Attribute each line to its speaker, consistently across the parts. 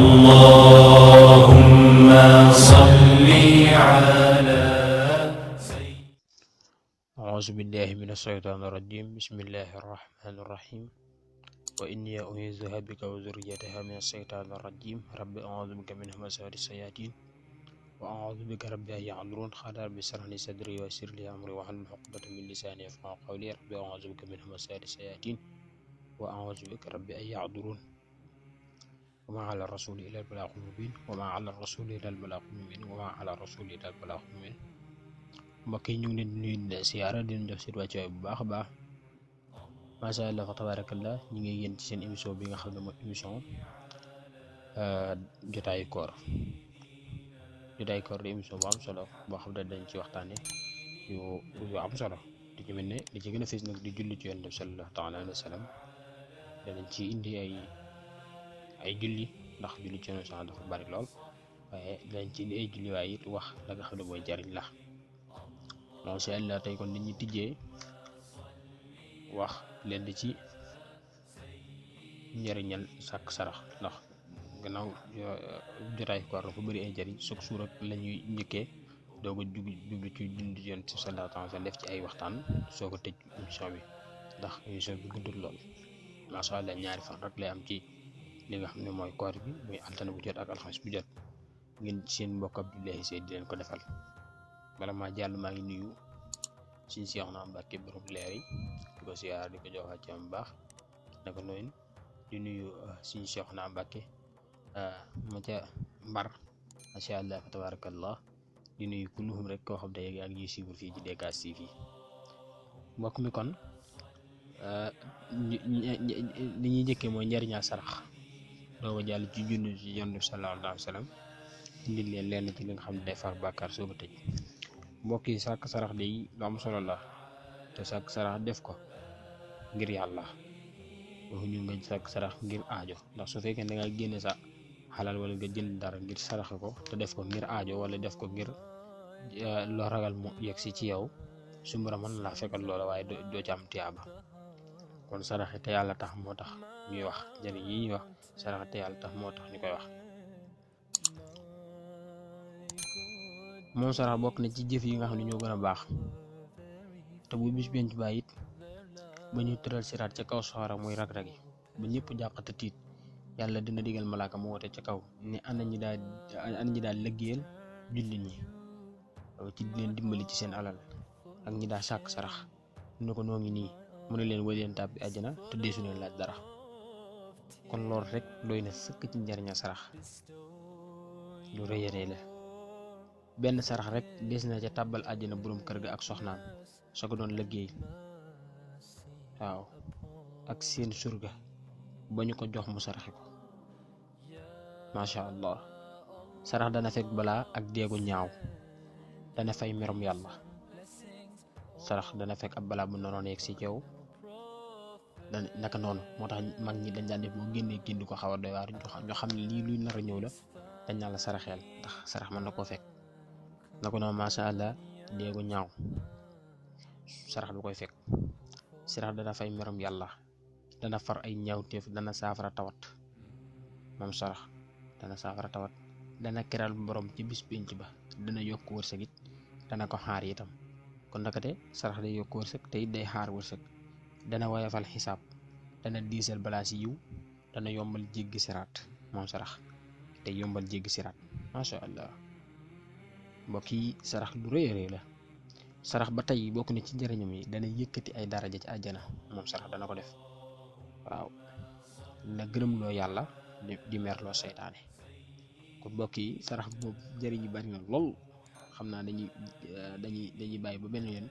Speaker 1: اللهم صل على
Speaker 2: أعوذ بالله من الشيطان الرجيم. بسم الله الرحمن الرحيم. وإني أعيذها بك وذريتها من الشيطان الرجيم. رب أعوذ بك من همزات الشياطين وأعوذ بك رب أن يحضرون. قال رب اشرح لي صدري ويسر لي أمري واحلل عقدة من لساني يفقهوا قولي. رب أعوذ بك من همزات الشياطين وأعوذ بك رب أن يحضرون. وما على الرسول إلا البلاغ المبين وما على الرسول إلا البلاغ المبين وما على الرسول إلا البلاغ المبين. mbokk yi ñu ngi leen di nuyu di siyaara di leen jox seen wàccuwaay bu baax a baax macha allah fa tabarakallah ñu ngi yéen ci seen émission bi nga xam ne mooy émission jotaayu koor di émission bu am solo boo xam ne dañ ci waxtaane yu am solo di ci mel ne li ci gën a fees nag di julli ci yonent bi sallallahu taala alayhi wa sallam danañ ci indi ay julli ndax julli ci yonent dafa bari lool waaye danañ ci indi ay julli waaye it wax la nga xam ne mooy jariñ la macha allah. tey kon nit ñi tijjee wax leen di ci njariñal sàkk sarax ndax gannaaw jotaay koor dafa bëri ay njariñ chaque jour ak la ñuy njëkkee doog a jublu ci julli ci Yonent bi sallallahu alayhi wa sallam def ci ay waxtaan soo ko tëj émission bi ndax émission bi guddul lool macha allah. ñaari fan rek lay am ci li nga xam ne mooy koor bi muy altine bu jot ak alxames bu jot ngeen seen mbokk Abdoulaye Seye di leen ko defal. bala maa jàll maa ngi nuyu suñ Seexuna Mbàkke borom leer yi di ko siyaar di ko jox ci am baax naka noonu di nuyu suñ Seexuna Mbàkke ma ca Mbar macha allah fa tabarakallah di nuyu kulluhum rek koo xam ne yaa ngi suivre fii ci DKS TV. mbokk mi kon li ñuy njëkkee mooy njariñal sarax doo ko jàll ci junni ci Yonent bi sallallahu alayhi wa sallam indi leen lenn ci li nga xam ne day far bàkkaar soo ko tëj. mbokk yi sàkk sarax de lu am solo la te sàkk sarax def ko ngir yàlla waxuñu nga sàkk sarax ngir aajo ndax su fekkee da nga génne sa xalal wala nga jënd dara ngir saraxe ko te def ko ngir aajo wala def ko ngir loo ragal mu yegg si ci yow su mbara mën laa fekkal loola waaye doo ci am tiyaaba. kon saraxe te yàlla tax moo tax ñuy wax njëriñ yi ñuy wax saraxe te yàlla tax moo tax ñu koy wax. moom sarax bokk na ci jëf yi nga xam ne ñoo gën a baax te bu bis benn ba it ba ñu tëral siraat ca kaw sawara muy rag-rag yi ba ñëpp jàq te tiit yàlla dina digal malaaka mu woote ca kaw ne ana ñi daal liggéeyal jullit ñi ci di leen dimbali ci seen alal ak ñi daa sàkk sarax ne ko noo ngi nii mu ne leen wëy leen tàbbi àjjana te deesu leen laaj dara. kon loolu rek doy na sëkk ci njariña sarax lu rëy a rëy la. benn sarax rek des na ca tàbbal àjjana boroom kër ga ak soxnaam soo ko doon liggéey waaw ak seen surga ba ñu ko jox mu saraxe ko macha allah. sarax dana fekk balaa ak deegu ñaaw dana fay merum yàlla. sarax dana fekk ab balaa bu noonu yegg si ci yow dana naka noonu moo tax mag ñi dañ daan def boo génnee génn ko xaw a doy waar ñu xam ne lii luy nar a ñëw la dañ naan la saraxeel ndax sarax mën na koo fekk. na ko noonu macha allah déegu ñaaw sarax du koy fekk. sarax dana fay merum yàlla dana far ay ñaawteef dana saafara tawat moom sarax dana saafara tawat dana keral borom ci bis pénc ba dana yokk wërsëg it dana ko xaar itam. kon nakate sarax day yokk wërsëg te it day xaar wërsëg dana woyofal xisaab dana diisal balaa si yiw dana yombal jéggi siraat moom sarax te yombal jéggi siraat macha allah. mbokk yi sarax lu rëy a rëy la. sarax ba tey bokk na ci njëriñam yi dana yëkkati ay daraja ci àjjana moom sarax dana ko def waaw na gërëm loo yàlla di merloo seytaane. kon mbokk yi sarax boobu njëriñ yi bari na lool xam naa dañuy bàyyi ba benn yoon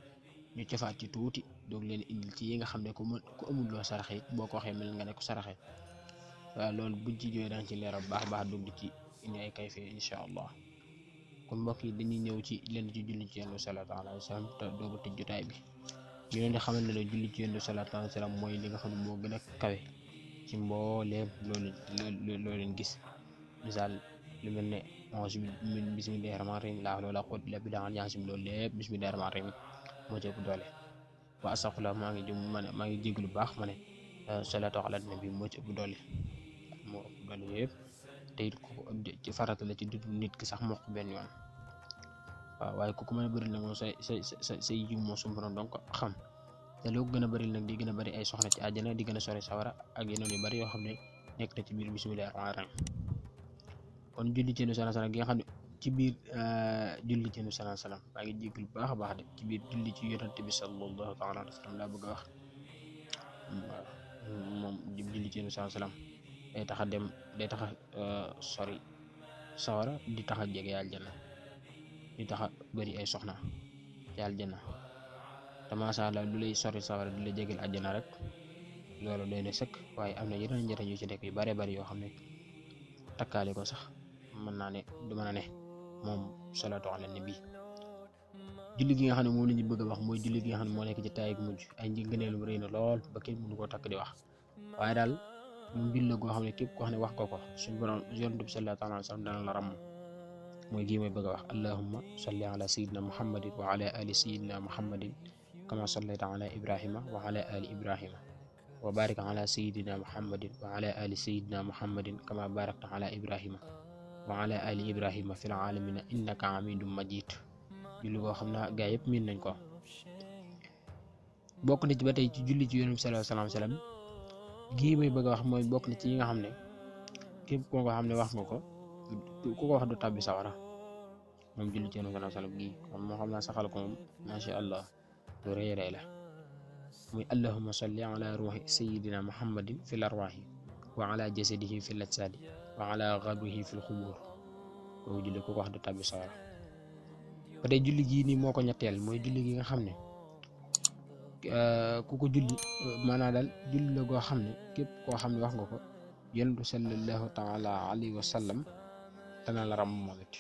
Speaker 2: ñu cofaat ci tuuti doog leen indil ci yi nga xam ne ku amul loo saraxe it boo ko waxee mel nga ne ko saraxe waaw loolu buñ ci jógee danga ci leeral baax doog di ci indi ay kayfe incha allah. kon mbokk yi dañuy ñëw ci leen ci julli ci Yonent bi sallallahu alayhi wa sallam te doogu tëj jotaay bi ñu leen di xamal ne la julli ci Yonent bi sallallahu alayhi wa sallam mooy li nga xam ne moo gën a kawe ci mbooleem loolu leen gis. misaal lu mel ne bismillahi rahmaani rahim laa hawla wala quwwata illa billah yaasim loolu lépp bismillahi rahmaani rahim moo ci ëpp doole. wa astaghfirullah maa ngi jéglu baax ma ne salaatu ala nabi moo ci ëpp doole moo ëpp doole yëpp te it ci farata la ci dundu nit ki sax moo ko benn yoon waaw waaye ku ko mën a bëri nag moom say jiw moo suñu borom donc xam te loo gën a bëri nag di gën a bëri ay soxna ci àjjana di gën a sori sawara ak yeneen yu bëri yoo xam ne nekk na ci biir bismillahir rahmanir rahim kon julli ci Yonent sallallahu alayhi wasallam gi nga xam ne ci biir julli ci Yonent sallallahu alayhi wasallam maa ngi jéggal bu baax a baax de ci biir julli ci Yonent bi sallallahu ta'ala alayhi wasallam laa bëgg a wax moom julli ci Yonent sallallahu alayhi wasallam day tax a sori sawara di tax a jege aljanna di tax a bëri ay soxna ci aljanna te masha Allah lu lay sori sawara di la jegeel aljanna rek loolu doy na sëkk waaye am na yeneen njëriñ yu ci nekk yu bare bari yoo xam ne takkaale ko sax mën naa ne du mën a ne moom salaatu ala nabi julli gi nga xam ne moom la ñu bëgg a wax mooy julli gi nga xam ne moo nekk ci taay gu mujj ay ngëneelum rëy na lool ba kenn mënu koo takk di wax waaye daal moom julli la goo xam ne képp koo xam ne wax ko suñu borom Yonent bi sallallahu alayhi wa sallam dana la ràmm mooy gii may bëgg a wax allahumma salli ala sayyidina muhammadin wa ala ali sayyidina muhammadin kama sallayta ala ibrahima wa ala ali ibrahima wa barik ala sayyidina muhammadin wa ala ali sayyidina muhammadin kama barakta ala ibrahima wa ala ali ibrahima fil alamina innaka hamidum majid julli boo xam naa gaa yëpp miin nañ ko bokk na ci ba tey ci julli ci Yonent bi sallallahu alayhi wa sallam gii may bëgg a wax mooy bokk na ci yi nga xam ne képp koo nga xam ne wax nga ko ku ko wax du tàbbi sawara moom julli ci Yonent bi sallallahu alayhi wa sallam gii moo xam naa saxal ko moom masha Allah lu rëy rëy la muy allahumma salli ala ruhi sayyidina muhammadin fil arwahi wa ala jasadihi fil ajsadi wa ala ghadwihi fil khubur kooku julli ku ko wax du tàbbi sawara ba tey julli gii nii moo ko ñetteel mooy julli gi nga xam ne ku ko julli maanaam daal julli la goo xam ne képp koo xam ne wax nga ko Yonent bi sallallahu ta'ala alayhi wa sallam dana la ram moom it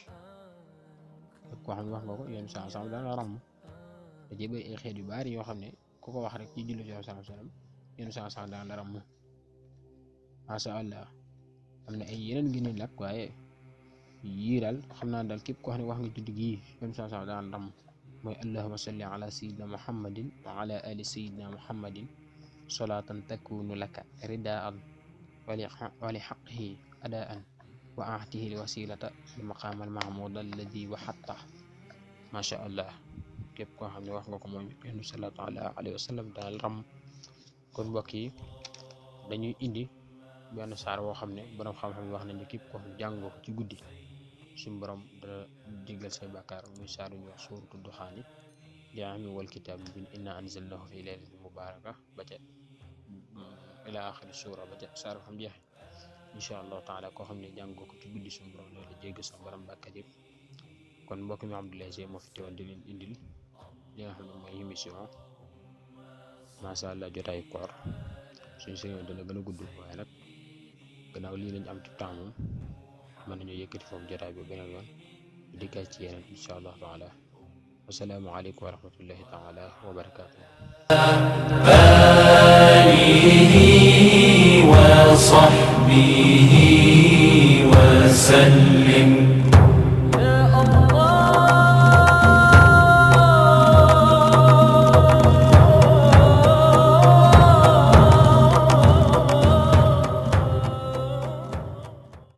Speaker 2: képp koo xam ne wax nga ko Yonent bi sallallahu alayhi wa sallam dana la ram da cee bëri ay xeet yu bari yoo xam ne ku ko wax rek ci julli sallallahu alayhi wa sallam Yonent bi sallallahu alayhi wa sallam dana la ram masha Allah am na ay yeneen gi ni lak waaye yii daal xam naa daal képp koo xam ne wax nga julli gii Yonent bi sallallahu alayhi wa sallam dana ram mooy allahumma salli ala sayyidina muhammadin wa ala ali sayyidina muhammadin salatan takunu laka ridaan wa li haqqihi adaan wa ahtihi li wasilata li maqam al mahmud alladhi wahatta masha Allah képp koo xam ne wax nga ko moom Yonent bi sallallahu alayhi wa sallam daal ram kon mbokk yi dañuy indi benn saar woo xam ne borom xam-xam yi wax nañu képp koo xam jàngoo ko ci guddi suñu borom dana jéggal say bàkkaar muy saar yu ñuy wax suuratu duxaani li ami wal kitaab bi inna anzalnahu fi laylatin mubaraka ba ca ila axiri suura ba ca saar xam jeexe insha allahu taala koo xam ne jàngoo ko ci guddi suñu borom dana la jéggal sa borom bàkkaar yëpp kon mbokk mi Abdoulaye Seye moo fi teewal di leen indil li nga xam ne mooy émission masha Allah jotaayu koor suñu sëñoon dana gën a gudd waaye nag gannaaw lii lañ am ci temps moom mën nañu yëkkati foofu jotaay bi beneen yoon dikkaat ci yeneen insha Allah taala wasalaamu aleykum wa rahmatullahi taala wa barakatuh
Speaker 1: alihi wa sahbihi wa sallim